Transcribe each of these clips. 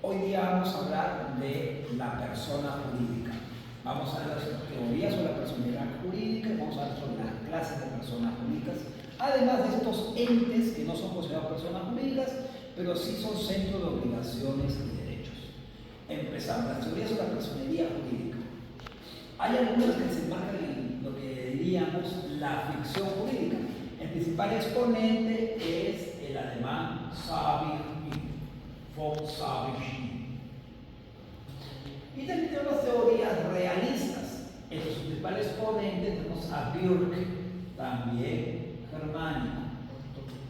Hoy día vamos a hablar de la persona jurídica. Vamos a ver las teorías sobre la personalidad jurídica y vamos a ver sobre las clases de personas jurídicas, además de estos entes que no son considerados personas jurídicas, pero sí son centros de obligaciones y derechos. Empezamos, las teorías sobre la personalidad jurídica. Hay algunas que se enmarcan en lo que diríamos la ficción jurídica. El principal exponente es el alemán von Savigny. Y también tenemos teorías realistas. Entre sus principales exponentes tenemos a Burke, también germánico.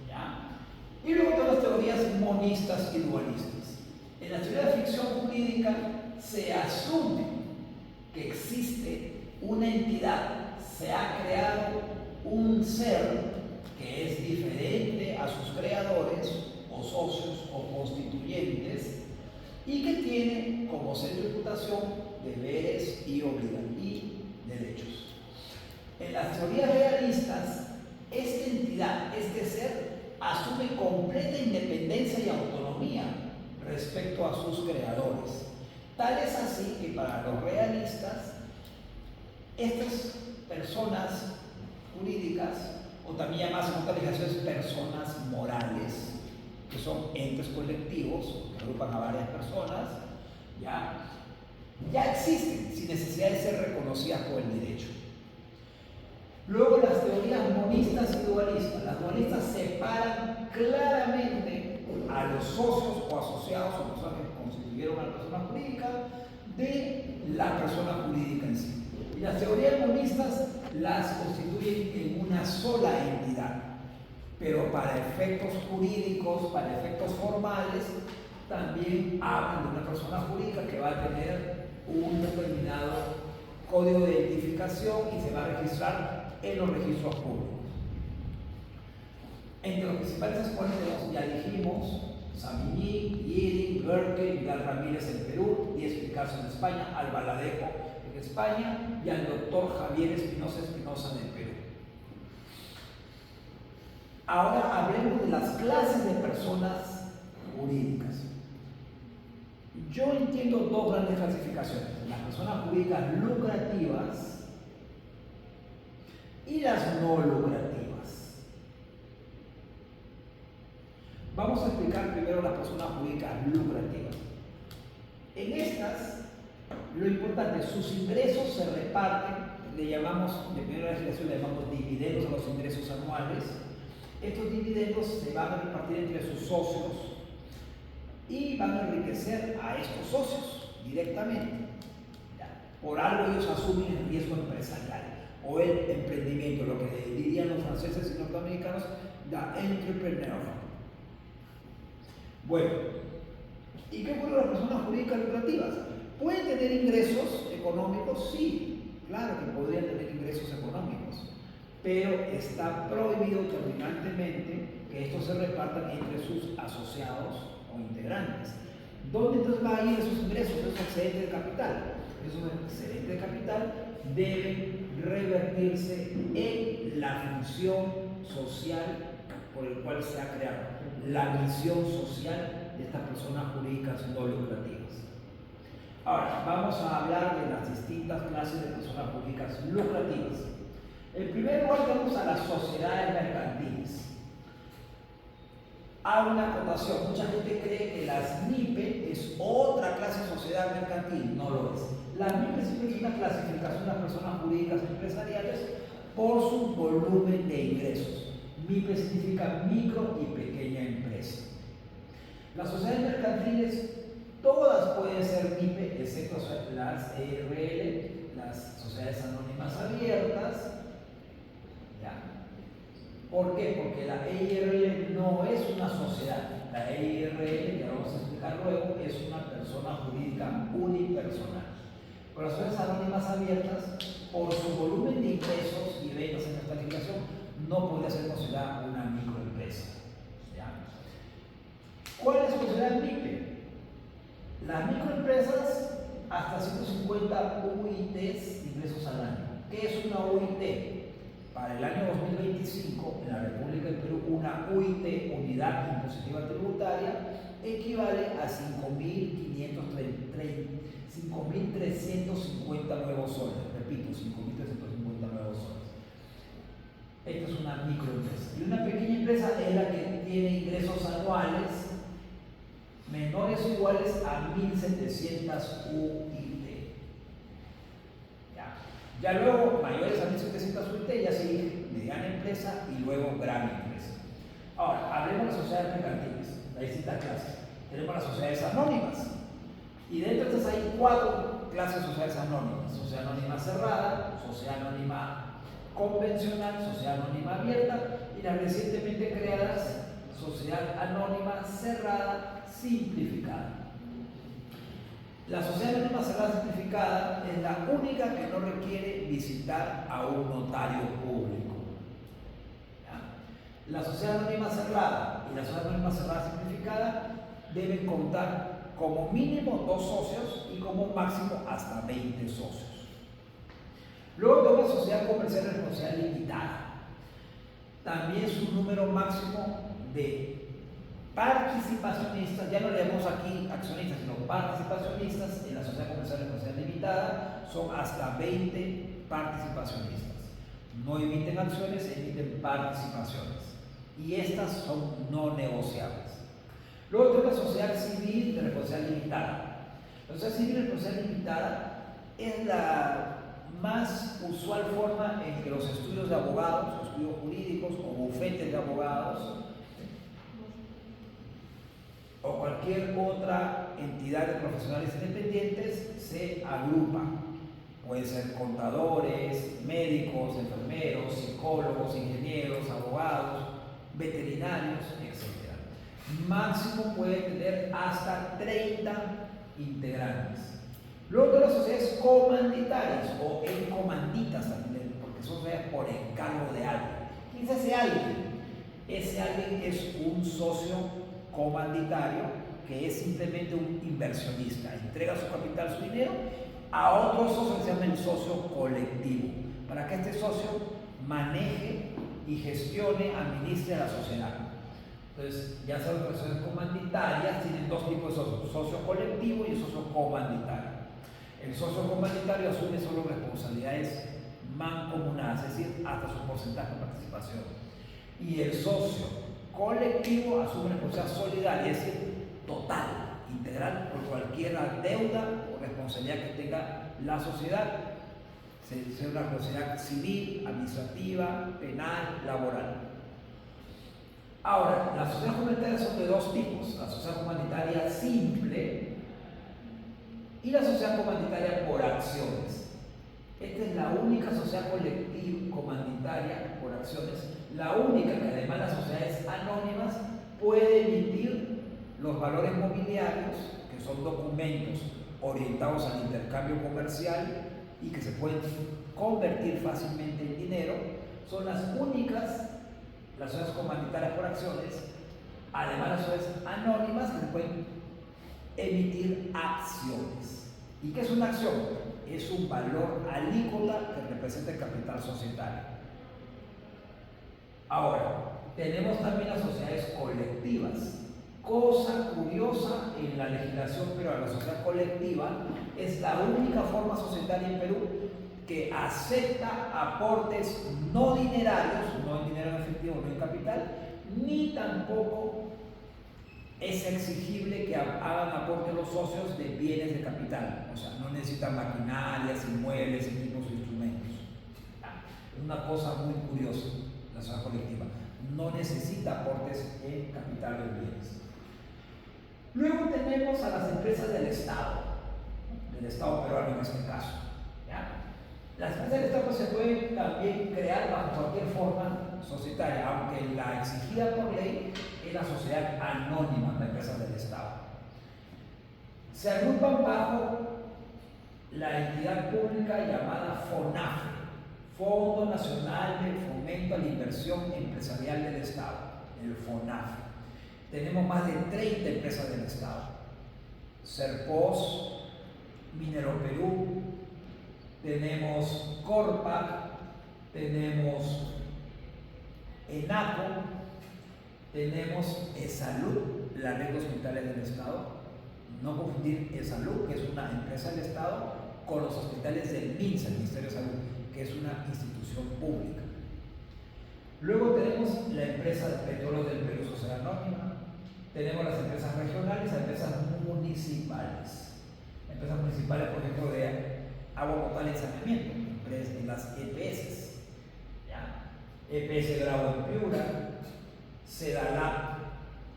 ¿Ya? Y luego tenemos teorías monistas y dualistas. En la teoría de ficción jurídica se asume que existe una entidad, se ha creado un ser que es diferente a sus creadores o socios o constituyentes y que tiene como centro de imputación deberes y derechos. En las teorías realistas, esta entidad, este ser, asume completa independencia y autonomía respecto a sus creadores. Tal es así que para los realistas, estas personas jurídicas, o también llamadas en otras legislaciones personas morales, que son entes colectivos que agrupan a varias personas, ya existen sin necesidad de ser reconocidas por el derecho. Luego las teorías monistas y dualistas. Las dualistas separan claramente a los socios o asociados o personas que constituyeron a la persona jurídica de la persona jurídica en sí. Y las teorías monistas las constituyen en una sola entidad, pero para efectos jurídicos, para efectos formales, también hablan de una persona jurídica que va a tener un determinado código de identificación y se va a registrar en los registros públicos. Entre los principales exponentes, ya dijimos, Savigny, Yeri, Burke, Vidal Ramírez en Perú, Díez Picasso en España, Albaladejo en España y al doctor Javier Espinosa en el Perú. Ahora hablemos de las clases de personas jurídicas. Yo entiendo dos grandes clasificaciones: las personas jurídicas lucrativas y las no lucrativas. Vamos a explicar primero las personas jurídicas lucrativas. En estas, lo importante, sus ingresos se reparten, le llamamos, dependiendo de la legislación, le llamamos dividendos a los ingresos anuales. Estos dividendos se van a repartir entre sus socios y van a enriquecer a estos socios directamente. Por algo ellos asumen el riesgo empresarial o el emprendimiento, lo que dirían los franceses y norteamericanos, the entrepreneur. Bueno, ¿y qué ocurre con las personas jurídicas lucrativas? ¿Pueden tener ingresos económicos? Sí, claro que podrían tener ingresos económicos, pero está prohibido terminantemente que estos se repartan entre sus asociados o integrantes. ¿Dónde entonces va a ir esos ingresos, esos excedentes de capital? Esos excedentes de capital deben revertirse en la función social por el cual se ha creado, la misión social de estas personas jurídicas no lucrativas. Ahora, vamos a hablar de las distintas clases de personas jurídicas lucrativas. En primer lugar tenemos a las sociedades mercantiles. Hago una acotación: mucha gente cree que las MIPE es otra clase de sociedad mercantil. No lo es. Las MIPE es una clasificación de las personas jurídicas empresariales por su volumen de ingresos. MIPE significa micro y pequeña empresa. Las sociedades mercantiles todas pueden ser MIPE, excepto las EIRL, las sociedades anónimas abiertas. ¿Por qué? Porque la EIRL no es una sociedad. La EIRL, que vamos a explicar luego, es una persona jurídica unipersonal. Pero las sociedades anónimas abiertas, por su volumen de ingresos y ventas en esta legislación, no puede ser considerada una microempresa. ¿Cuál es considerada MIPE? Las microempresas hasta 150 UITs de ingresos al año. ¿Qué es una UIT? Para el año 2025, en la República del Perú, una UIT, Unidad Impositiva Tributaria, equivale a 5.350 nuevos soles. Repito, 5.350 nuevos soles. Esta es una microempresa. Y una pequeña empresa es la que tiene ingresos anuales menores o iguales a 1.700 UIT. Ya luego, mayores a 1.700 UIT, ya sigue mediana empresa y luego gran empresa. Ahora, hablemos de las sociedades mercantiles, las distintas clases. Tenemos las sociedades anónimas. Y dentro de estas hay 4 clases de sociedades anónimas. Sociedad anónima cerrada, sociedad anónima convencional, sociedad anónima abierta y las recientemente creadas sociedad anónima cerrada simplificada. La sociedad anónima cerrada simplificada es la única que no requiere visitar a un notario público. ¿Ya? La sociedad anónima cerrada y la sociedad anónima cerrada simplificada deben contar como mínimo 2 socios y como máximo hasta 20 socios. Luego tenemos la sociedad comercial de responsabilidad limitada. También su número máximo de participacionistas, ya no le llamamos aquí accionistas, sino participacionistas en la sociedad comercial de responsabilidad limitada, son hasta 20 participacionistas. No emiten acciones, emiten participaciones. Y estas son no negociables. Luego tenemos la sociedad civil de responsabilidad limitada. La sociedad civil de responsabilidad limitada es la más usual forma en que los estudios de abogados, estudios jurídicos o bufetes de abogados o cualquier otra entidad de profesionales independientes se agrupan. Pueden ser contadores, médicos, enfermeros, psicólogos, ingenieros, abogados, veterinarios, etc. Máximo puede tener hasta 30 integrantes. Luego de las sociedades comanditarias o encomanditas también, porque son sociedades por encargo de alguien. ¿Quién es ese alguien? Ese alguien es un socio comanditario que es simplemente un inversionista. Entrega su capital, su dinero a otro socio que se llama el socio colectivo, para que este socio maneje y gestione, administre a la sociedad. Entonces, ya saben que las sociedades comanditarias tienen 2 tipos de socios, socio colectivo y socio comanditario. El socio comanditario asume solo responsabilidades mancomunadas, es decir, hasta su porcentaje de participación. Y el socio colectivo asume responsabilidad solidaria, es decir, total, integral, por cualquier deuda o responsabilidad que tenga la sociedad, sea una responsabilidad civil, administrativa, penal, laboral. Ahora, las sociedades comunitarias son de 2 tipos: la sociedad comunitaria simple y la sociedad comunitaria por acciones. Esta es la única sociedad colectiva comunitaria por acciones, la única que además de las sociedades anónimas puede emitir los valores mobiliarios, que son documentos orientados al intercambio comercial y que se pueden convertir fácilmente en dinero. Son las únicas, las sociedades comunitarias por acciones, además las sociedades anónimas, que se pueden emitir acciones. ¿Y qué es una acción? Es un valor alícuota que representa el capital societario. Ahora, tenemos también las sociedades colectivas. Cosa curiosa en la legislación peruana, la sociedad colectiva es la única forma societaria en Perú que acepta aportes no dinerarios, no en dinero en efectivo, no en capital, ni tampoco es exigible que hagan aporte los socios de bienes de capital. O sea, no necesitan maquinarias, inmuebles, equipos o instrumentos. Es una cosa muy curiosa la sociedad colectiva. No necesita aportes en capital o en bienes. Luego tenemos a las empresas del Estado peruano en este caso. ¿Ya? Las empresas del Estado se pueden también crear bajo cualquier forma societaria, aunque la exigida por ley es la sociedad anónima de empresas del Estado. Se agrupan bajo la entidad pública llamada FONAFE, Fondo Nacional de Fomento a la Inversión Empresarial del Estado, el FONAFE. Tenemos más de 30 empresas del Estado: Serpos, Minero Perú, tenemos Corpa, tenemos ENACO, tenemos ESALUD, la red de hospitales del Estado. No confundir el Salud, que es una empresa del Estado, con los hospitales del MINSA, el Ministerio de Salud, que es una institución pública. Luego tenemos la empresa de Petróleos del Perú, Sociedad Anónima. Tenemos las empresas regionales, las empresas municipales. Empresas municipales, por ejemplo, de agua potable y saneamiento, las EPS. ¿Ya? EPS Grau en Piura, Sedalab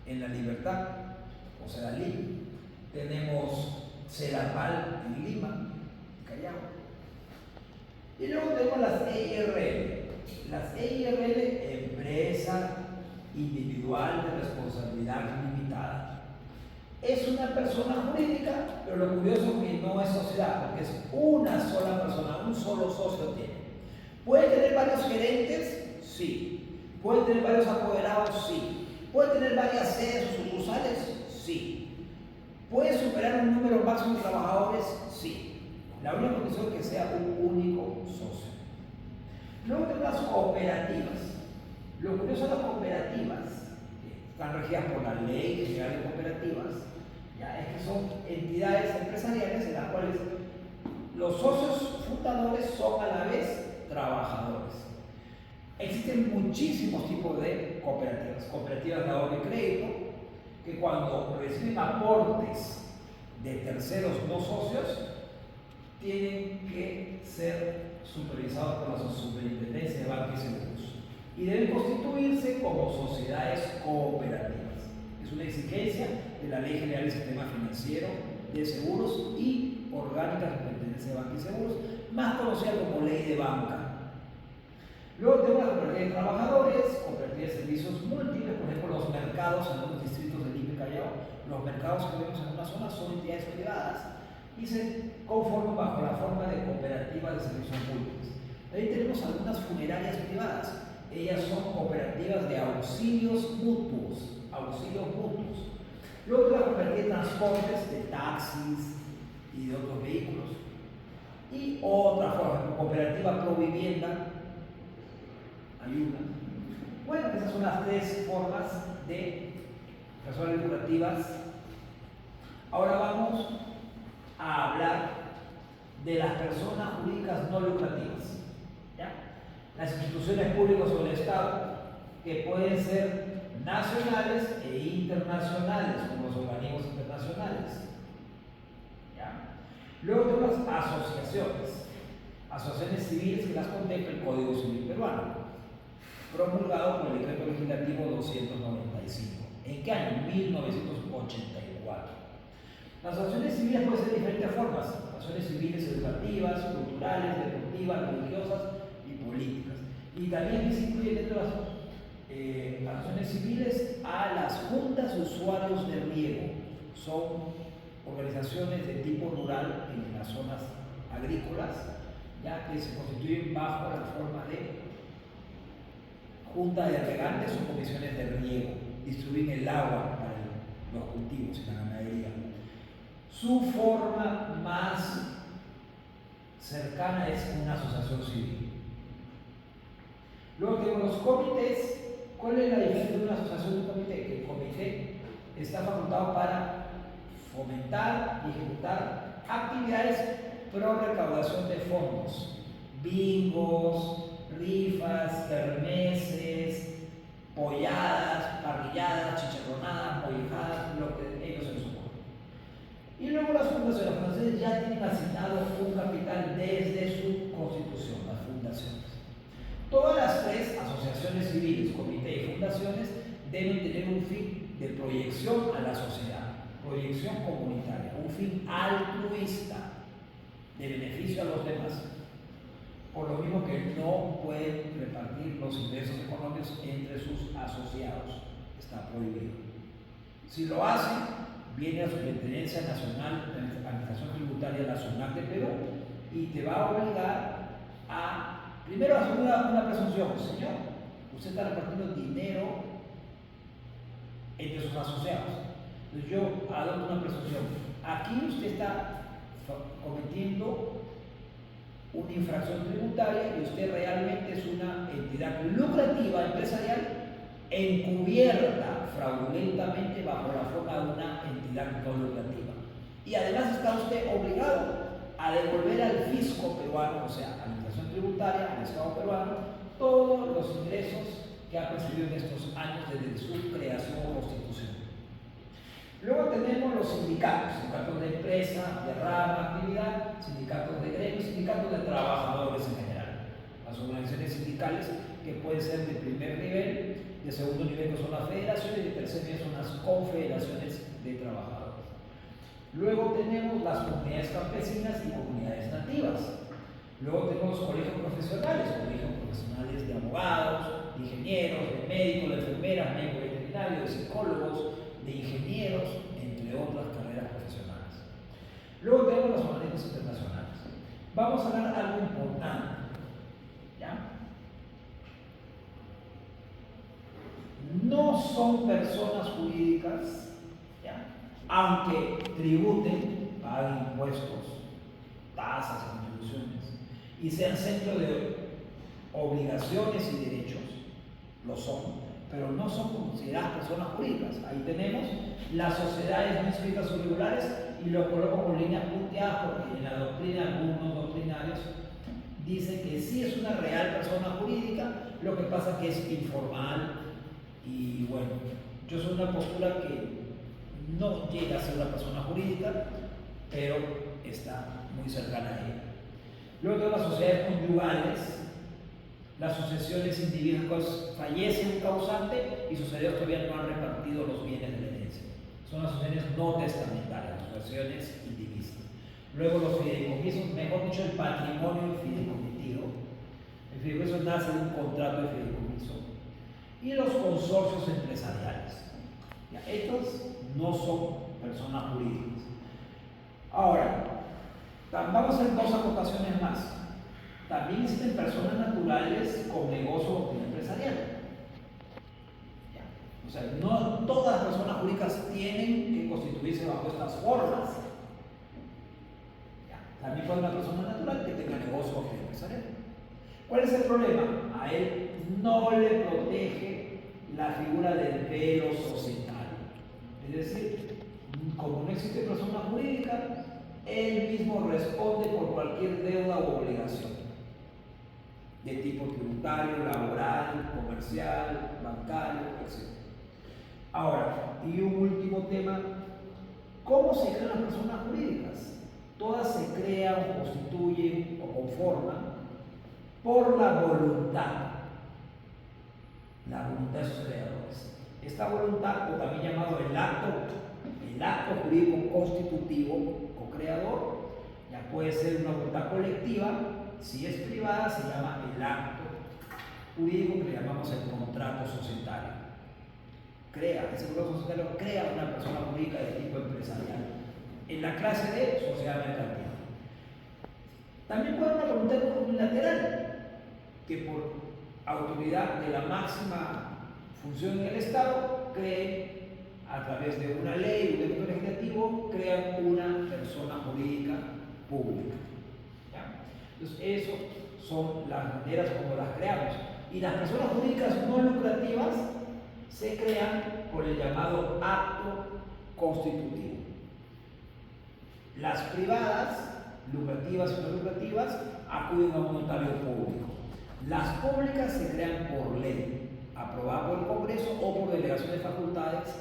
en La Libertad, o Sedalib. Tenemos Sedapal en Lima, Callao. Y luego tenemos las EIRL. Las EIRL, empresa individual de responsabilidad limitada. Es una persona jurídica, pero lo curioso es que no es sociedad, porque es una sola persona, un solo socio tiene. ¿Puede tener varios gerentes? Sí. ¿Puede tener varios apoderados? Sí. ¿Puede tener varias sedes o sucursales? Sí. ¿Puede superar un número máximo de trabajadores? Sí. La única condición es que sea un único socio. Luego tenemos las cooperativas. Lo curioso de las cooperativas, que están regidas por la Ley General de Cooperativas, ya, es que son entidades empresariales en las cuales los socios fundadores son a la vez trabajadores. Existen muchísimos tipos de cooperativas. Cooperativas de ahorro y crédito, que cuando reciben aportes de terceros no socios, tienen que ser supervisados por la Superintendencia de Banca y Seguros y deben constituirse como sociedades cooperativas. Es una exigencia de la Ley General del Sistema Financiero de Seguros y Orgánica de Superintendencia de Banca y Seguros, más conocida como Ley de Banca. Luego tenemos la cooperativa de trabajadores, cooperativa de servicios múltiples, por ejemplo, los mercados en algunos distritos del Ipe Callao. Los mercados que vemos en una zona son entidades privadas y se conforman bajo la forma de cooperativas de servicios públicos. Ahí tenemos algunas funerarias privadas. Ellas son cooperativas de auxilios mutuos. Luego la cooperativa de transportes, de taxis y de otros vehículos. Y otra forma, cooperativa pro vivienda, ayuda. Bueno, esas son las tres formas de personas lucrativas. Ahora vamos a hablar de las personas jurídicas no lucrativas. ¿Ya? Las instituciones públicas o del Estado, que pueden ser nacionales e internacionales, como los organismos internacionales. ¿Ya? Luego tenemos asociaciones civiles que las contempla el Código Civil peruano, promulgado por el Decreto Legislativo 295. ¿En qué año? 1984. Las asociaciones civiles pueden ser de diferentes formas: asociaciones civiles educativas, culturales, deportivas, religiosas y políticas. Y también se incluye dentro de las asociaciones civiles a las juntas de usuarios de riego. Son organizaciones de tipo rural en las zonas agrícolas, ya que se constituyen bajo la forma de juntas de regantes o comisiones de riego, distribuyen el agua para los cultivos y la ganadería. Su forma más cercana es una asociación civil. Luego tenemos los comités. ¿Cuál es la diferencia de una asociación y un comité? Que el comité está facultado para fomentar y ejecutar actividades pro recaudación de fondos, bingos, rifas, kermeses, polladas, parrilladas, chicharronadas, mollejadas, lo que ellos se les ocurra. Y luego las fundaciones ya tienen asignado un capital desde su constitución, las fundaciones. Todas las tres, asociaciones civiles, comité y fundaciones, deben tener un fin de proyección a la sociedad, proyección comunitaria, un fin altruista, de beneficio a los demás. Por lo mismo que no pueden repartir los ingresos económicos entre sus asociados, está prohibido. Si lo hacen, viene la Superintendencia Nacional de Administración Tributaria Nacional de Perú y te va a obligar a, primero, hacer una presunción. Señor, usted está repartiendo dinero entre sus asociados. Entonces yo adopto una presunción. Aquí usted está cometiendo una infracción tributaria y usted realmente es una entidad lucrativa empresarial encubierta fraudulentamente bajo la forma de una entidad no lucrativa. Y además está usted obligado a devolver al fisco peruano, o sea, a la administración tributaria, al Estado peruano, todos los ingresos que ha percibido en estos años desde su creación o constitución. Luego tenemos los sindicatos, sindicatos de empresa, de rama, actividad, sindicatos de gremios, sindicatos de trabajadores en general. Las organizaciones sindicales que pueden ser de primer nivel, de segundo nivel que son las federaciones y de tercer nivel son las confederaciones de trabajadores. Luego tenemos las comunidades campesinas y comunidades nativas. Luego tenemos los colegios profesionales de abogados, de ingenieros, de médicos, de enfermeras, médicos veterinarios, de psicólogos, de ingenieros, entre otras carreras profesionales. Luego tenemos los organismos internacionales. Vamos a hablar algo importante. ¿Ya? No son personas jurídicas, ¿ya?, aunque tributen, paguen impuestos, tasas, contribuciones, y sean centro de obligaciones y derechos, lo son, pero no son consideradas personas jurídicas. Ahí tenemos las sociedades no inscritas o regulares, y lo coloco con líneas punteadas porque en la doctrina algunos doctrinarios dicen que sí es una real persona jurídica, lo que pasa que es informal. Y bueno, yo soy una postura que no llega a ser una persona jurídica, pero está muy cercana a ella. Luego las sociedades conyugales, las sucesiones individuales, fallece un causante y sus herederos todavía no han repartido los bienes de la herencia. Son las sucesiones no testamentarias, las sucesiones indivisas. Luego los fideicomisos, mejor dicho, el patrimonio fideicomitido. El fideicomiso nace de un contrato de fideicomiso. Y los consorcios empresariales. Ya, estos no son personas jurídicas. Ahora, vamos a hacer dos acotaciones más. También existen personas naturales con negocio o actividad empresarial. Ya. O sea, no todas las personas jurídicas tienen que constituirse bajo estas formas. Ya. También puede una persona natural que tenga negocio o actividad empresarial. ¿Cuál es el problema? A él no le protege la figura del velo societario. Es decir, como no existe persona jurídica, él mismo responde por cualquier deuda o obligación de tipo tributario, laboral, comercial, bancario, etc. Ahora, y un último tema, ¿cómo se crean las personas jurídicas? Todas se crean, o constituyen o conforman por la voluntad de sus creadores. Esta voluntad, o también llamado el acto jurídico constitutivo o creador, ya puede ser una voluntad colectiva. Si es privada, se llama el acto jurídico que le llamamos el contrato societario. Ese contrato societario crea una persona jurídica de tipo empresarial en la clase de sociedad mercantil. También puede haber una voluntad unilateral que por autoridad de la máxima función en el Estado cree, a través de una ley o un decreto legislativo, crean una persona jurídica pública. ¿Ya? Entonces, esas son las maneras como las creamos. Y las personas jurídicas no lucrativas se crean por el llamado acto constitutivo. Las privadas, lucrativas y no lucrativas, acuden a un notario público. Las públicas se crean por ley, aprobada por el Congreso o por delegación de facultades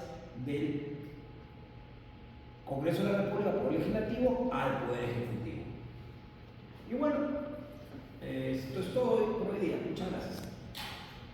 del Congreso de la República, Poder Legislativo, al Poder Ejecutivo. Y bueno, esto es todo por hoy día. Muchas gracias.